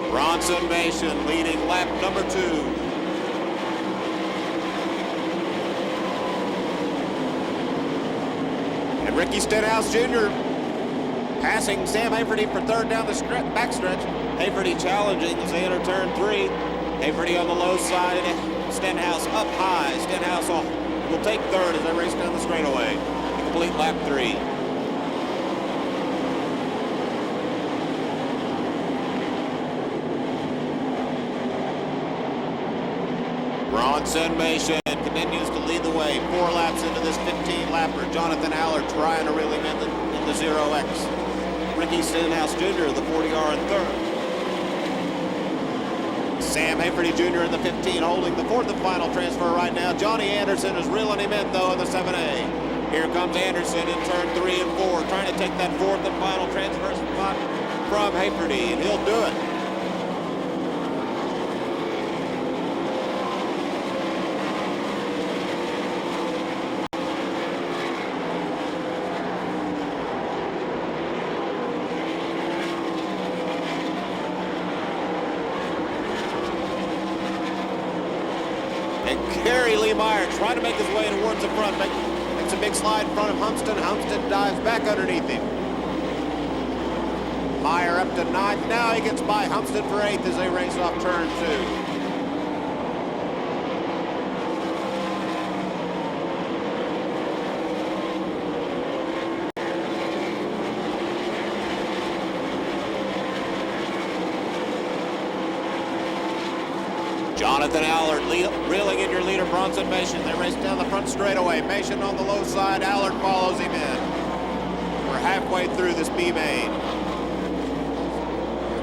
Bronson Mason leading lap number 2. And Ricky Stenhouse Jr. passing Sam Haverty for third down the backstretch. Haverty challenging as they enter turn 3. Haverty on the low side, Stenhouse up high. Stenhouse will take third as they race down the straightaway. Complete lap 3. Bronson Mason continues to lead the way. 4 laps into this 15-lapper. Jonathan Allard trying to reel him in the 0X. Ricky Stenhouse Jr., the 40R in third. Sam Haverty Jr. in the 15, holding the 4th and final transfer right now. Johnny Anderson is reeling him in, though, in the 7A. Here comes Anderson in turn 3 and 4, trying to take that 4th and final transfer spot from Haverty, and he'll do it. Gary Lee Meyer trying to make his way towards the front, makes a big slide in front of Humston. Humston dives back underneath him. Meyer up to 9th. Now he gets by Humston for 8th as they race off turn 2. Jonathan Allard reeling in your leader, Bronson Mason. They race down the front straightaway. Mason on the low side. Allard follows him in. We're halfway through this B main.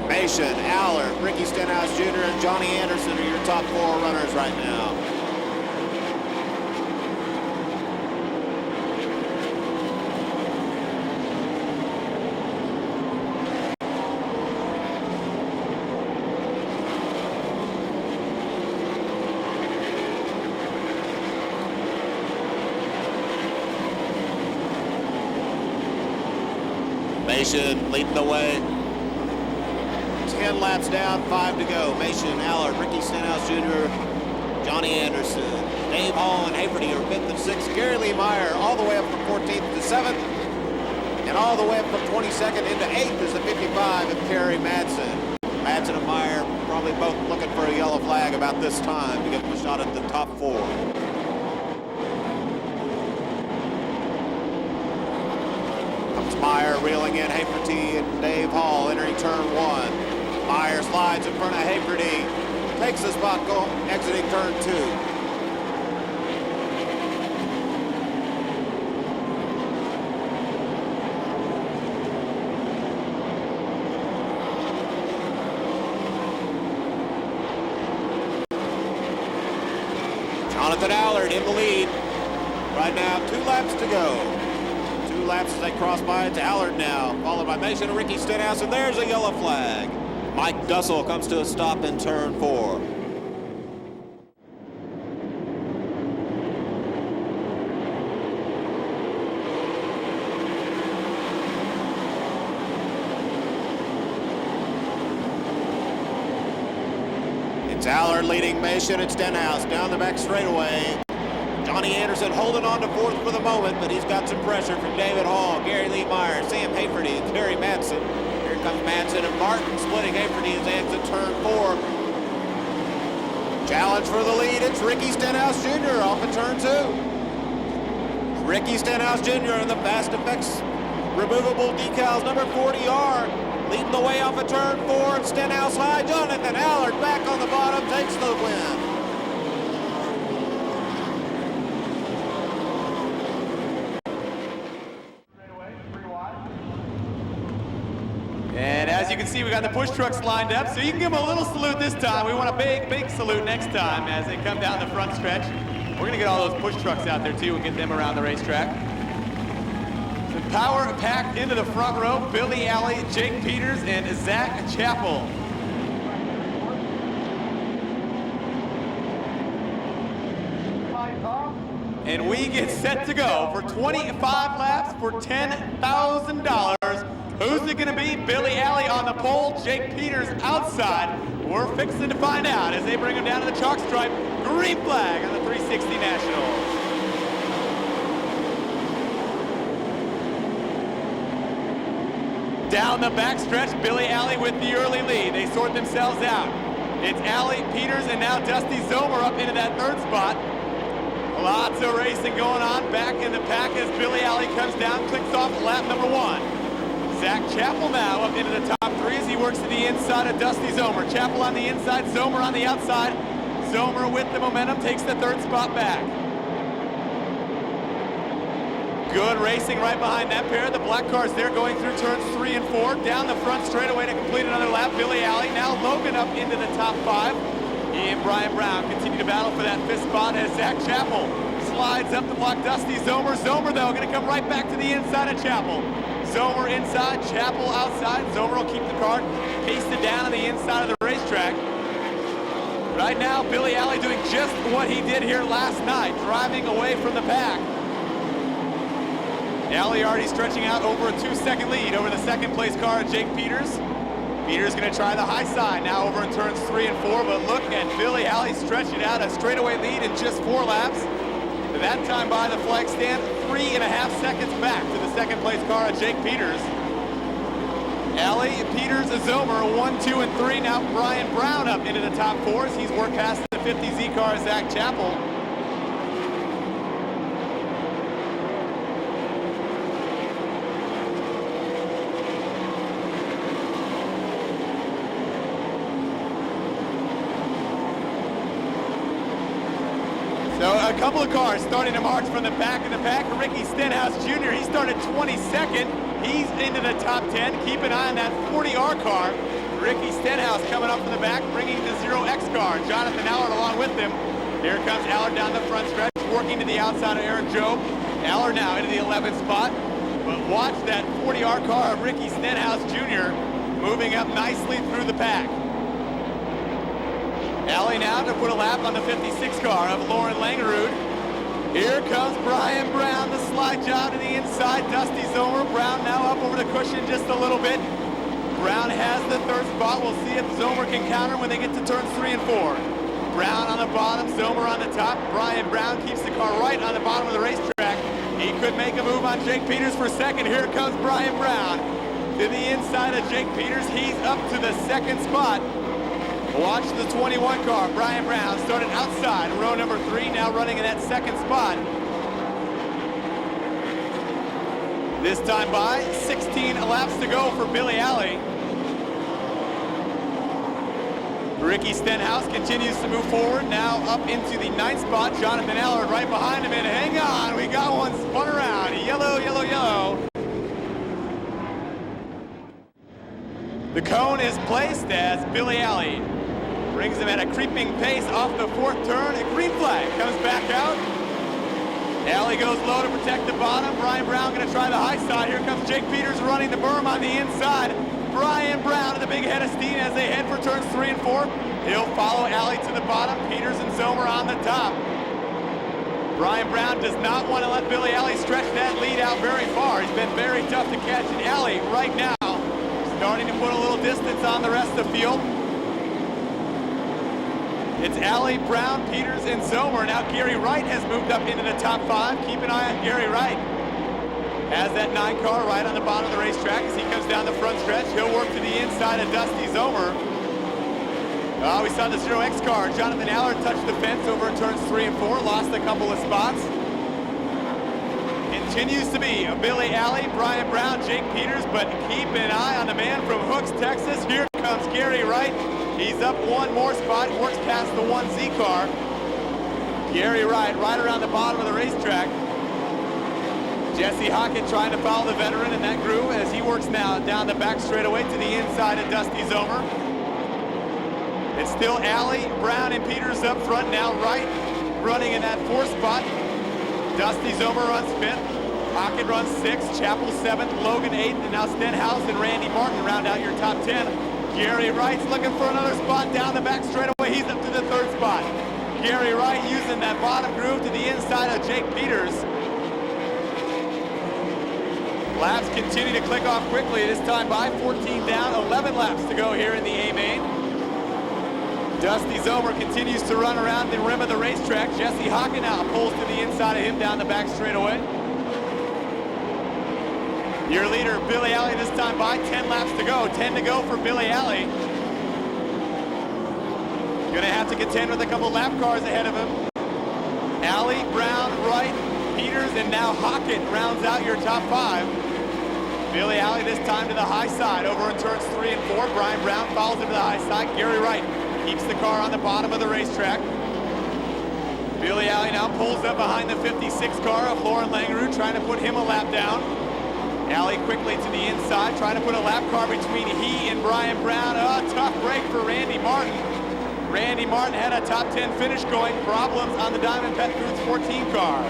Mason, Allard, Ricky Stenhouse Jr., and Johnny Anderson are your top 4 runners right now. Mason leading the way. 10 laps down, 5 to go. Mason, Allard, Ricky Stenhouse Jr., Johnny Anderson, Dave Hall, and Haverty are 5th and 6th. Gary Lee Meyer all the way up from 14th to 7th. And all the way up from 22nd into 8th is the 55 of Kerry Madsen. Madsen and Meyer probably both looking for a yellow flag about this time to get the shot at the top 4. Meyer reeling in Haverty and Dave Hall entering turn 1. Meyer slides in front of Haverty, takes the spot exiting turn 2. Jonathan Allard in the lead. Right now, 2 laps to go. 2 laps as they cross by. It's Allard now, followed by Mason and Ricky Stenhouse, and there's a yellow flag. Mike Dussel comes to a stop in turn 4. It's Allard leading Mason and Stenhouse down the back straightaway. Johnny Anderson holding on to 4th for the moment, but he's got some pressure from David Hall, Gary Lee Meyer, Sam Haverty, and Kerry Madsen. Here comes Madsen and Martin splitting Haverty as they exit turn 4. Challenge for the lead, it's Ricky Stenhouse Jr. off of turn 2. Ricky Stenhouse Jr. in the Fast Effects removable decals, number 40R, leading the way off of turn 4, and Stenhouse high. Jonathan Allard back on the bottom, takes the win. And as you can see, we got the push trucks lined up, so you can give them a little salute this time. We want a big, big salute next time as they come down the front stretch. We're gonna get all those push trucks out there too and get them around the racetrack. The power packed into the front row, Billy Alley, Jake Peters, and Zach Chappell. And we get set to go for 25 laps for $10,000. Who's it gonna be? Billy Alley on the pole, Jake Peters outside. We're fixing to find out as they bring him down to the chalk stripe. Green flag on the 360 Nationals. Down the backstretch, Billy Alley with the early lead. They sort themselves out. It's Alley, Peters, and now Dusty Zomer up into that third spot. Lots of racing going on back in the pack as Billy Alley comes down, clicks off lap number 1. Zach Chappell now up into the top 3 as he works to the inside of Dusty Zomer. Chappell on the inside, Zomer on the outside. Zomer with the momentum takes the third spot back. Good racing right behind that pair. The black cars there going through turns 3 and 4. Down the front straightaway to complete another lap. Billy Alley, now Logan up into the top 5. He and Brian Brown continue to battle for that 5th spot as Zach Chappell slides up to block Dusty Zomer. Zomer, though, going to come right back to the inside of Chappell. Zomer inside, Chappell outside. Zomer will keep the car pasted down on the inside of the racetrack. Right now, Billy Alley doing just what he did here last night, driving away from the pack. Alley already stretching out over a 2-second lead over the second place car of Jake Peters. Peters going to try the high side now over in turns 3 and 4, but look at Billy Alley stretching out a straightaway lead in just 4 laps. That time by the flag stand, 3.5 seconds back to the second place car of Jake Peters. Alley, Peters, Zomer, 1, 2, and 3. Now Brian Brown up into the top 4 as he's worked past the 50Z car of Zach Chappell. So a couple of cars starting to march from the back of the pack. Ricky Stenhouse Jr., he started 22nd. He's into the top 10. Keep an eye on that 40R car. Ricky Stenhouse coming up from the back, bringing the 0X car. Jonathan Allard along with him. Here comes Allard down the front stretch, working to the outside of Eric Jobe. Allard now into the 11th spot. But watch that 40R car of Ricky Stenhouse Jr. moving up nicely through the pack. Alley now to put a lap on the 56 car of Lauren Langerud. Here comes Brian Brown, the slide job to the inside. Dusty Zomer. Brown now up over the cushion just a little bit. Brown has the third spot. We'll see if Zomer can counter when they get to turns 3 and 4. Brown on the bottom, Zomer on the top. Brian Brown keeps the car right on the bottom of the racetrack. He could make a move on Jake Peters for second. Here comes Brian Brown to the inside of Jake Peters. He's up to the second spot. Watch the 21 car. Brian Brown started outside row number 3, now running in that second spot. This time by 16 laps to go for Billy Alley. Ricky Stenhouse continues to move forward, now up into the 9th spot. Jonathan Allard right behind him, and hang on, we got one spun around. Yellow, yellow, yellow. The cone is placed as Billy Alley brings him at a creeping pace off the 4th turn. A green flag comes back out. Alley goes low to protect the bottom. Brian Brown going to try the high side. Here comes Jake Peters running the berm on the inside. Brian Brown at the big head of steam as they head for turns 3 and 4. He'll follow Alley to the bottom. Peters and Zomer on the top. Brian Brown does not want to let Billy Alley stretch that lead out very far. He's been very tough to catch, and Alley right now starting to put a little distance on the rest of the field. It's Alley, Brown, Peters, and Zomer. Now Gary Wright has moved up into the top 5. Keep an eye on Gary Wright. Has that 9 car right on the bottom of the racetrack as he comes down the front stretch. He'll work to the inside of Dusty Zomer. We saw the 0X car. Jonathan Allard touched the fence over in turns 3 and 4. Lost a couple of spots. Continues to be Billy Alley, Brian Brown, Jake Peters, but keep an eye on the man from Hooks, Texas. Here comes Gary Wright. He's up one more spot, works past the 1Z car. Gary Wright right around the bottom of the racetrack. Jesse Hockett trying to follow the veteran in that groove as he works now down the back straightaway to the inside of Dusty Zomer. It's still Alley, Brown, and Peters up front. Now Wright running in that 4th spot. Dusty Zomer runs 5th. Hockett runs 6th. Chappell 7th. Logan 8th. And now Stenhouse and Randy Martin round out your top 10. Gary Wright's looking for another spot down the back straightaway. He's up to the 3rd spot. Gary Wright using that bottom groove to the inside of Jake Peters. Laps continue to click off quickly. This time by 14 down, 11 laps to go here in the A main. Dusty Zomer continues to run around the rim of the racetrack. Jesse Hocken now pulls to the inside of him down the back straightaway. Your leader, Billy Alley, this time by 10 laps to go. 10 to go for Billy Alley. Gonna have to contend with a couple lap cars ahead of him. Alley, Brown, Wright, Peters, and now Hocken rounds out your top 5. Billy Alley this time to the high side over in turns 3 and 4. Brian Brown follows him to the high side. Gary Wright keeps the car on the bottom of the racetrack. Billy Alley now pulls up behind the 56 car of Lauren Langerud, trying to put him a lap down. Alley quickly to the inside, trying to put a lap car between he and Brian Brown. Oh, tough break for Randy Martin. Randy Martin had a top 10 finish going. Problems on the Diamond Pet Foods 14 car.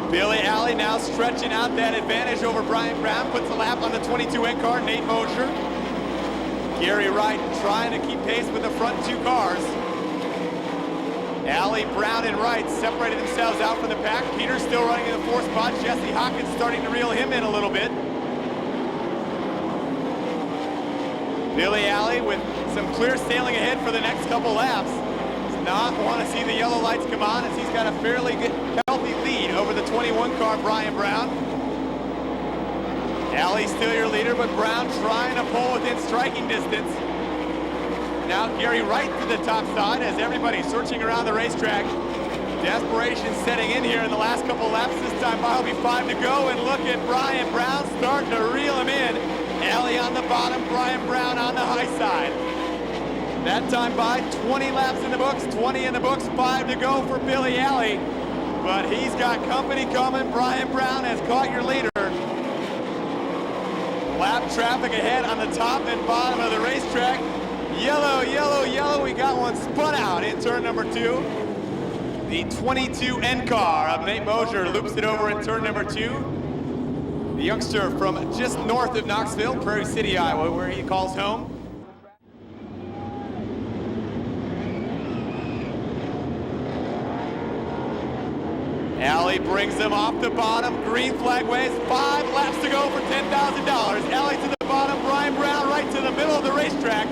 Billy Alley now stretching out that advantage over Brian Brown. Puts a lap on the 22N car, Nate Mosher. Gary Wright trying to keep pace with the front 2 cars. Alley, Brown, and Wright separated themselves out from the pack. Peters still running in the 4th spot. Jesse Hawkins starting to reel him in a little bit. Billy Alley with some clear sailing ahead for the next couple laps. Does not want to see the yellow lights come on as he's got a fairly good, healthy lead over the 21 car, Brian Brown. Alley still your leader, but Brown trying to pull within striking distance. Now Gary Wright to the top side as everybody's searching around the racetrack. Desperation setting in here in the last couple laps. This time by will be 5 to go, and look at Brian Brown starting to reel him in. Alley on the bottom, Brian Brown on the high side. That time by 20 laps in the books, 20 in the books, 5 to go for Billy Alley. But he's got company coming. Brian Brown has caught your leader. Lap traffic ahead on the top and bottom of the racetrack. Yellow, yellow, yellow. We got one spun out in turn number 2. The 22N car of Nate Mosher loops it over in turn number 2. The youngster from just north of Knoxville, Prairie City, Iowa, where he calls home. Alley brings him off the bottom. Green flag waves. 5 laps to go for $10,000. Alley to the bottom. Brian Brown right to the middle of the racetrack.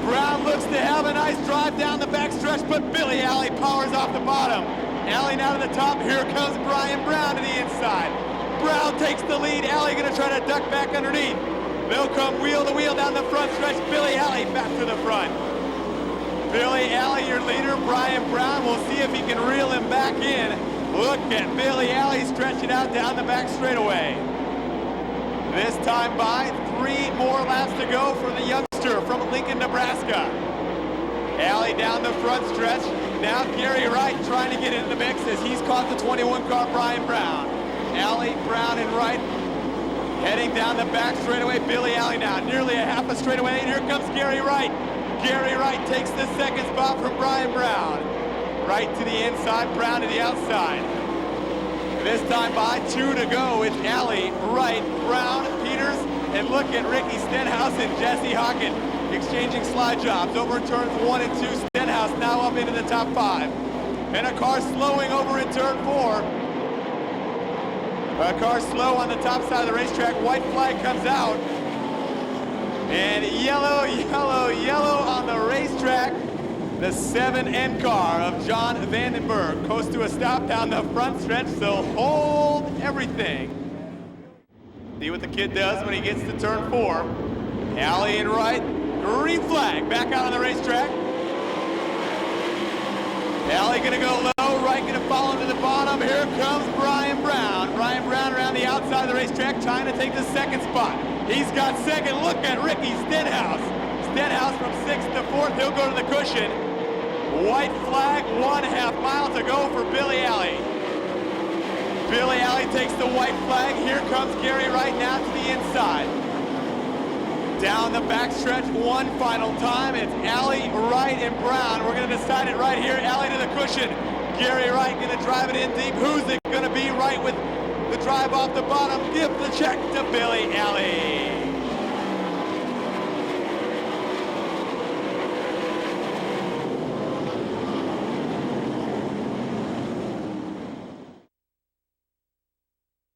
Brown looks to have a nice drive down the backstretch, but Billy Alley powers off the bottom. Alley now to the top. Here comes Brian Brown to the inside. Brown takes the lead. Alley gonna try to duck back underneath. They'll come wheel to wheel down the front stretch. Billy Alley back to the front. Billy Alley, your leader. Brian Brown, we'll see if he can reel him back in. Look at Billy Alley stretching out down the back straightaway. This time by 3 more laps to go for the youngster from Lincoln, Nebraska. Alley down the front stretch. Now Gary Wright trying to get into the mix as he's caught the 21 car Brian Brown. Alley, Brown, and Wright heading down the back straightaway. Billy Alley now nearly a half a straightaway, and here comes Gary Wright. Gary Wright takes the 2nd spot from Brian Brown. Wright to the inside, Brown to the outside. This time by 2 to go. It's Alley, Wright, Brown, Peters, and look at Ricky Stenhouse and Jesse Hocken exchanging slide jobs over in turns 1 and 2. Stenhouse now up into the top 5. And a car slowing over in turn 4. A car slow on the top side of the racetrack. White flag comes out. And yellow, yellow, yellow on the racetrack. The 7N car of John Vandenberg goes to a stop down the front stretch, so hold everything. See what the kid does when he gets to turn 4. Alley and Wright, green flag, back out on the racetrack. Alley gonna go low, Wright gonna follow him to the bottom. Here comes Brian Brown. Brian Brown around the outside of the racetrack trying to take the 2nd spot. He's got 2nd. Look at Ricky Stenhouse. Stenhouse from 6th to 4th, he'll go to the cushion. White flag, 1/2 mile to go for Billy Alley. Billy Alley takes the white flag. Here comes Gary Wright now to the inside. Down the backstretch one final time. It's Alley, Wright, and Brown. We're going to decide it right here. Alley to the cushion. Gary Wright going to drive it in deep. Who's it going to be? Wright with the drive off the bottom. Give the check to Billy Alley.